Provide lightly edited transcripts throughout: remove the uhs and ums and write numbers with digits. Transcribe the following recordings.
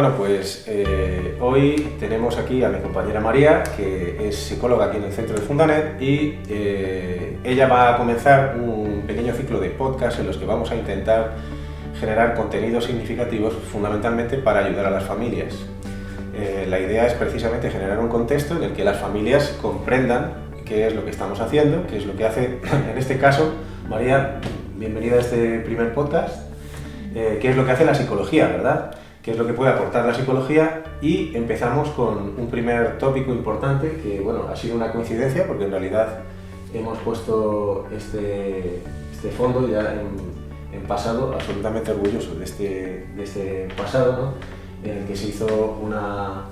Bueno, pues hoy tenemos aquí a mi compañera María, que es psicóloga aquí en el centro de Fundanet, y ella va a comenzar un pequeño ciclo de podcast en los que vamos a intentar generar contenidos significativos fundamentalmente para ayudar a las familias. La idea es precisamente generar un contexto en el que las familias comprendan qué es lo que estamos haciendo, qué es lo que hace, en este caso, María, bienvenida a este primer podcast, qué es lo que hace la psicología, ¿verdad? Qué es lo que puede aportar la psicología, y empezamos con un primer tópico importante que, bueno, ha sido una coincidencia porque en realidad hemos puesto este fondo ya en pasado, absolutamente orgulloso de este pasado, ¿no? En el que se hizo una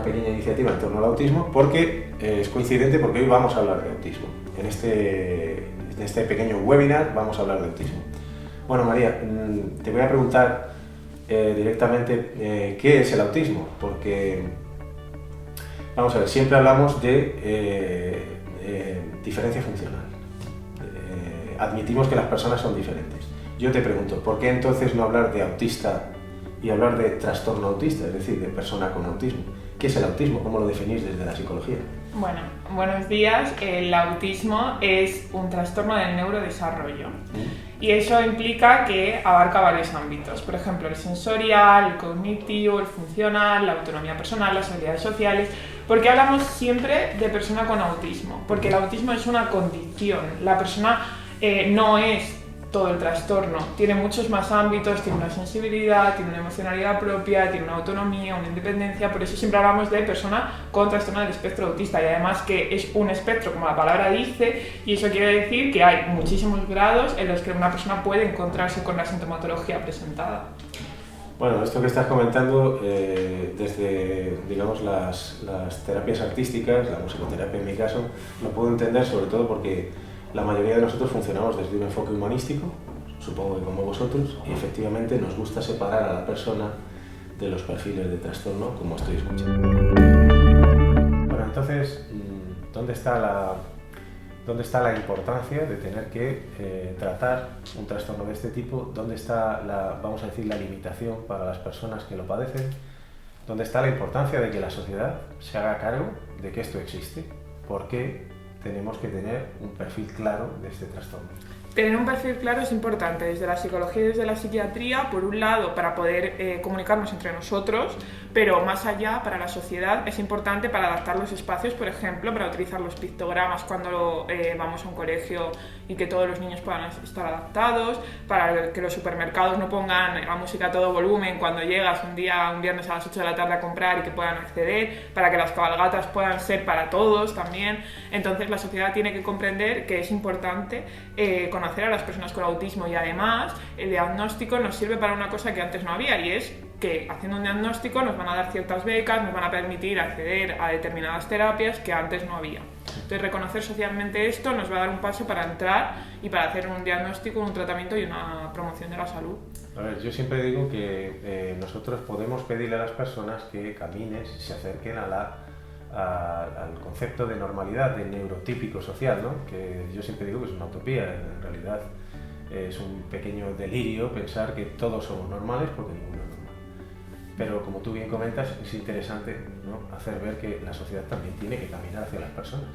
pequeña iniciativa en torno al autismo, porque es coincidente porque hoy vamos a hablar de autismo. En este pequeño webinar vamos a hablar de autismo. Bueno, María, te voy a preguntar directamente qué es el autismo, porque vamos a ver, siempre hablamos de diferencia funcional. Admitimos que las personas son diferentes. Yo te pregunto, ¿por qué entonces no hablar de autista y hablar de trastorno autista, es decir, de persona con autismo? ¿Qué es el autismo? ¿Cómo lo definís desde la psicología? Bueno, buenos días. El autismo es un trastorno del neurodesarrollo y eso implica que abarca varios ámbitos, por ejemplo, el sensorial, el cognitivo, el funcional, la autonomía personal, las habilidades sociales. ¿Por qué hablamos siempre de persona con autismo? Porque el autismo es una condición, la persona no es todo el trastorno, tiene muchos más ámbitos, tiene una sensibilidad, tiene una emocionalidad propia, tiene una autonomía, una independencia. Por eso siempre hablamos de persona con trastorno del espectro autista, y además que es un espectro, como la palabra dice, y eso quiere decir que hay muchísimos grados en los que una persona puede encontrarse con la sintomatología presentada. Bueno, esto que estás comentando, desde, digamos, las terapias artísticas, la musicoterapia en mi caso, lo puedo entender sobre todo porque la mayoría de nosotros funcionamos desde un enfoque humanístico, supongo que como vosotros, y efectivamente nos gusta separar a la persona de los perfiles de trastorno, como estoy escuchando. Bueno, entonces, ¿dónde está la importancia de tener que tratar un trastorno de este tipo? ¿Dónde está vamos a decir, la limitación para las personas que lo padecen? ¿Dónde está la importancia de que la sociedad se haga cargo de que esto existe? ¿Por qué tenemos que tener un perfil claro de este trastorno? Tener un perfil claro es importante desde la psicología y desde la psiquiatría, por un lado para poder comunicarnos entre nosotros, pero más allá para la sociedad es importante para adaptar los espacios, por ejemplo, para utilizar los pictogramas cuando vamos a un colegio y que todos los niños puedan estar adaptados, para que los supermercados no pongan la música a todo volumen cuando llegas un viernes a las 8 de la tarde a comprar, y que puedan acceder, para que las cabalgatas puedan ser para todos también. Entonces la sociedad tiene que comprender que es importante conocer a las personas con autismo, y además el diagnóstico nos sirve para una cosa que antes no había, y es que haciendo un diagnóstico nos van a dar ciertas becas, nos van a permitir acceder a determinadas terapias que antes no había. Entonces reconocer socialmente esto nos va a dar un paso para entrar y para hacer un diagnóstico, un tratamiento y una promoción de la salud. A ver, yo siempre digo que nosotros podemos pedirle a las personas que caminen, se acerquen al concepto de normalidad, de neurotípico social, ¿no? Que yo siempre digo que es una utopía. En realidad es un pequeño delirio pensar que todos somos normales, porque ninguno es normal. Pero como tú bien comentas, es interesante, ¿no?, hacer ver que la sociedad también tiene que caminar hacia las personas.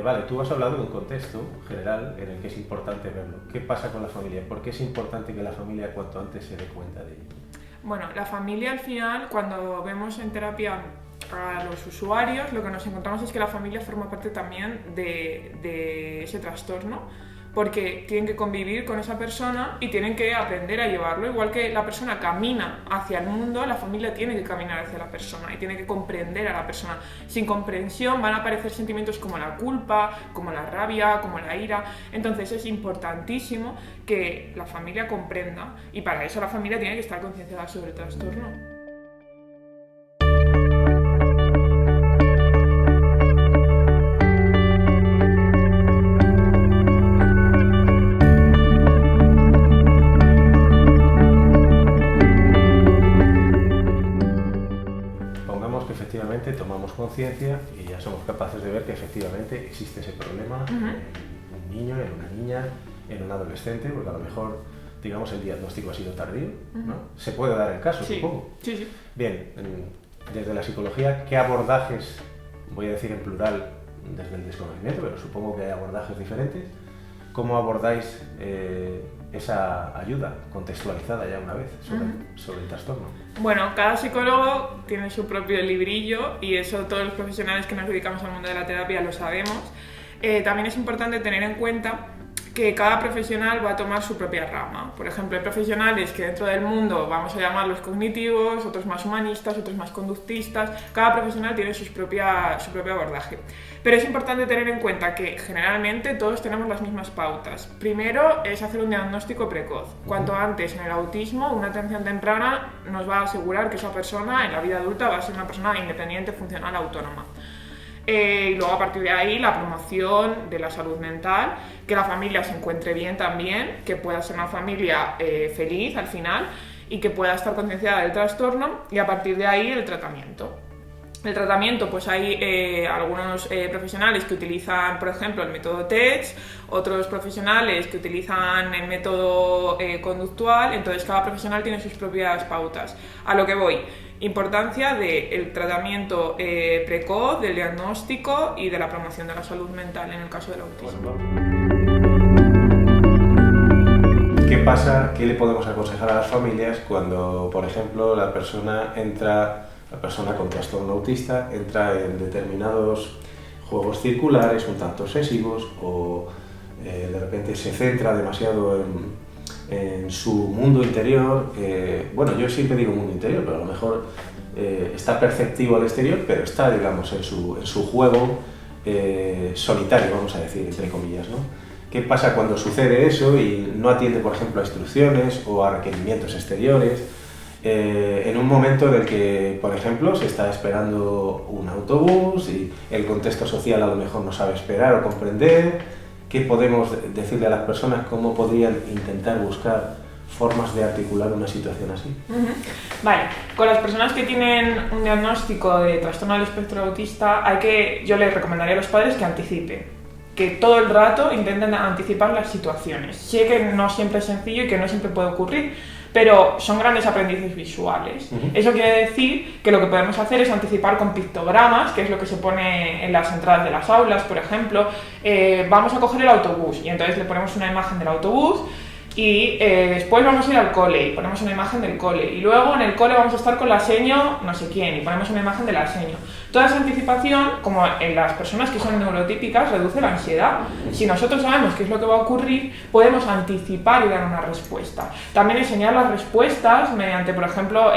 Vale, tú has hablado de un contexto general en el que es importante verlo. ¿Qué pasa con la familia? ¿Por qué es importante que la familia cuanto antes se dé cuenta de ello? Bueno, la familia al final, cuando vemos en terapia a los usuarios, lo que nos encontramos es que la familia forma parte también de ese trastorno, porque tienen que convivir con esa persona y tienen que aprender a llevarlo. Igual que la persona camina hacia el mundo, la familia tiene que caminar hacia la persona y tiene que comprender a la persona. Sin comprensión van a aparecer sentimientos como la culpa, como la rabia, como la ira. Entonces es importantísimo que la familia comprenda, y para eso la familia tiene que estar concienciada sobre el trastorno. Efectivamente tomamos conciencia y ya somos capaces de ver que efectivamente existe ese problema en un niño, en una niña, en un adolescente, porque a lo mejor digamos, el diagnóstico ha sido tardío, ¿no? Se puede dar el caso, sí. supongo. Sí, sí. Bien, desde la psicología, ¿qué abordajes, voy a decir en plural, desde el desconocimiento, pero supongo que hay abordajes diferentes, cómo abordáis esa ayuda contextualizada ya una vez sobre el trastorno? Bueno, cada psicólogo tiene su propio librillo y eso todos los profesionales que nos dedicamos al mundo de la terapia lo sabemos. También es importante tener en cuenta que cada profesional va a tomar su propia rama. Por ejemplo, hay profesionales que dentro del mundo vamos a llamarlos cognitivos, otros más humanistas, otros más conductistas. Cada profesional tiene su propio abordaje. Pero es importante tener en cuenta que generalmente todos tenemos las mismas pautas. Primero es hacer un diagnóstico precoz. Cuanto antes en el autismo, una atención temprana nos va a asegurar que esa persona en la vida adulta va a ser una persona independiente, funcional, autónoma. Y luego a partir de ahí la promoción de la salud mental, que la familia se encuentre bien también, que pueda ser una familia feliz al final y que pueda estar concienciada del trastorno, y a partir de ahí el tratamiento. El tratamiento, pues hay algunos profesionales que utilizan, por ejemplo, el método TEDS, otros profesionales que utilizan el método conductual, entonces cada profesional tiene sus propias pautas. A lo que voy, importancia del tratamiento precoz, del diagnóstico y de la promoción de la salud mental en el caso del autismo. ¿Qué pasa? ¿Qué le podemos aconsejar a las familias cuando, por ejemplo, la persona con trastorno autista entra en determinados juegos circulares un tanto obsesivos o de repente se centra demasiado en su mundo interior? Bueno, yo siempre digo mundo interior, pero a lo mejor está perceptivo al exterior, pero está, digamos, en su juego solitario, vamos a decir, entre comillas, ¿no? ¿Qué pasa cuando sucede eso y no atiende, por ejemplo, a instrucciones o a requerimientos exteriores? En un momento en el que, por ejemplo, se está esperando un autobús y el contexto social a lo mejor no sabe esperar o comprender. ¿Qué podemos decirle a las personas? ¿Cómo podrían intentar buscar formas de articular una situación así? Vale, con las personas que tienen un diagnóstico de trastorno del espectro autista, yo les recomendaría a los padres que anticipen, que todo el rato intenten anticipar las situaciones. Sé que no siempre es sencillo y que no siempre puede ocurrir, pero son grandes aprendices visuales. Eso quiere decir que lo que podemos hacer es anticipar con pictogramas, que es lo que se pone en las entradas de las aulas, por ejemplo. Vamos a coger el autobús y entonces le ponemos una imagen del autobús y después vamos a ir al cole y ponemos una imagen del cole y luego en el cole vamos a estar con la seño no sé quién y ponemos una imagen de la seño. Toda esa anticipación, como en las personas que son neurotípicas, reduce la ansiedad. Si nosotros sabemos qué es lo que va a ocurrir, podemos anticipar y dar una respuesta. También enseñar las respuestas mediante, por ejemplo,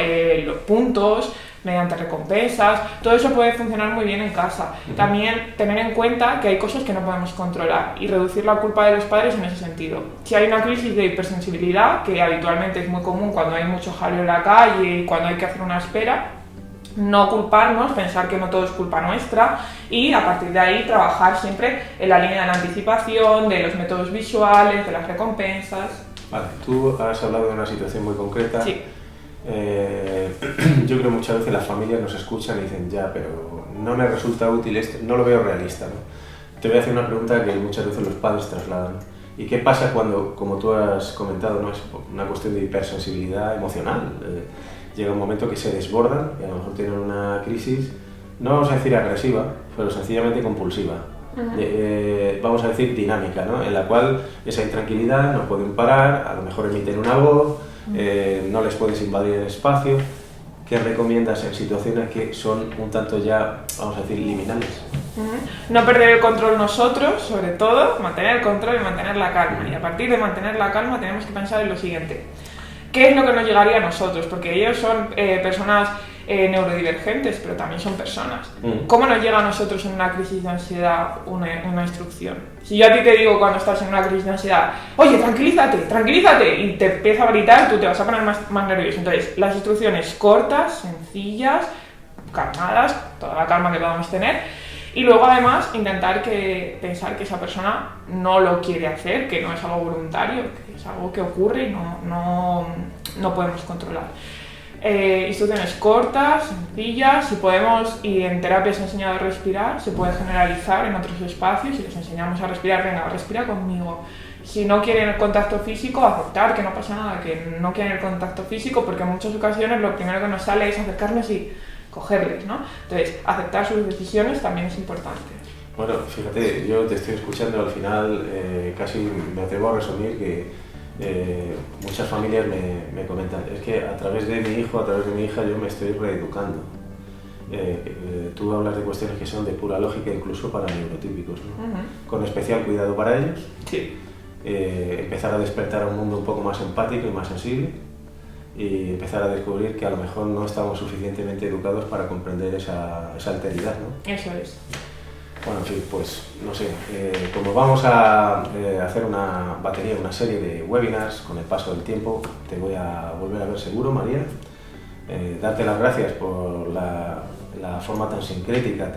los puntos, mediante recompensas, todo eso puede funcionar muy bien en casa. También tener en cuenta que hay cosas que no podemos controlar y reducir la culpa de los padres en ese sentido. Si hay una crisis de hipersensibilidad, que habitualmente es muy común cuando hay mucho jaleo en la calle y cuando hay que hacer una espera, no culparnos, pensar que no todo es culpa nuestra y a partir de ahí trabajar siempre en la línea de la anticipación, de los métodos visuales, de las recompensas. Vale, tú has hablado de una situación muy concreta. Sí. Yo creo que muchas veces las familias nos escuchan y dicen ya, pero no me resulta útil esto, no lo veo realista, ¿no? Te voy a hacer una pregunta que muchas veces los padres trasladan. ¿Y qué pasa cuando, como tú has comentado, no es una cuestión de hipersensibilidad emocional? Llega un momento que se desbordan y a lo mejor tienen una crisis, no vamos a decir agresiva, pero sencillamente compulsiva. Vamos a decir dinámica, ¿no? En la cual esa intranquilidad no pueden parar, a lo mejor emiten una voz, no les puedes invadir el espacio. ¿Qué recomiendas en situaciones que son un tanto ya, vamos a decir, liminales? No perder el control nosotros, sobre todo, mantener el control y mantener la calma. Y a partir de mantener la calma tenemos que pensar en lo siguiente. ¿Qué es lo que nos llegaría a nosotros? Porque ellos son personas neurodivergentes, pero también son personas. ¿Cómo nos llega a nosotros en una crisis de ansiedad una instrucción? Si yo a ti te digo cuando estás en una crisis de ansiedad, oye, tranquilízate, tranquilízate, y te empieza a gritar, tú te vas a poner más nervioso. Entonces, las instrucciones cortas, sencillas, calmadas, toda la calma que podamos tener, y luego además intentar pensar que esa persona no lo quiere hacer, que no es algo voluntario, que es algo que ocurre y no podemos controlar. Instrucciones cortas, sencillas, si podemos, y en terapia se ha enseñado a respirar, se puede generalizar en otros espacios y les enseñamos a respirar, venga, respira conmigo. Si no quieren el contacto físico, aceptar que no pasa nada, que no quieren el contacto físico, porque en muchas ocasiones lo primero que nos sale es acercarnos y cogerles, ¿no? Entonces, aceptar sus decisiones también es importante. Bueno, fíjate, yo te estoy escuchando, al final casi me atrevo a resumir que muchas familias me comentan, es que a través de mi hijo, a través de mi hija, yo me estoy reeducando. Tú hablas de cuestiones que son de pura lógica, incluso para neurotípicos, ¿no? Con especial cuidado para ellos. Sí. Empezar a despertar a un mundo un poco más empático y más sensible, y empezar a descubrir que a lo mejor no estamos suficientemente educados para comprender esa alteridad, ¿no? Eso es. Bueno, en fin, pues no sé, como vamos a hacer una batería, una serie de webinars con el paso del tiempo, te voy a volver a ver seguro, María. Darte las gracias por la forma tan sincrética,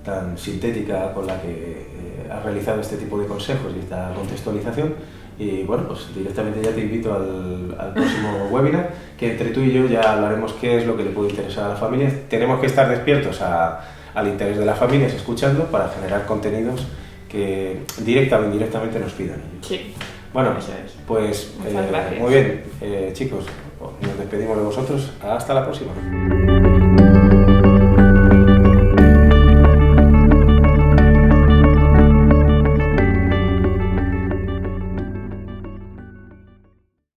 tan sintética con la que has realizado este tipo de consejos y esta contextualización. Y bueno, pues directamente ya te invito al próximo webinar, que entre tú y yo ya hablaremos qué es lo que le puede interesar a las familias. Tenemos que estar despiertos al interés de las familias, escuchando, para generar contenidos que directa o indirectamente nos pidan ellos. Sí. Bueno, Eso es. pues Muchas gracias. muy bien, chicos, nos despedimos de vosotros. Hasta la próxima.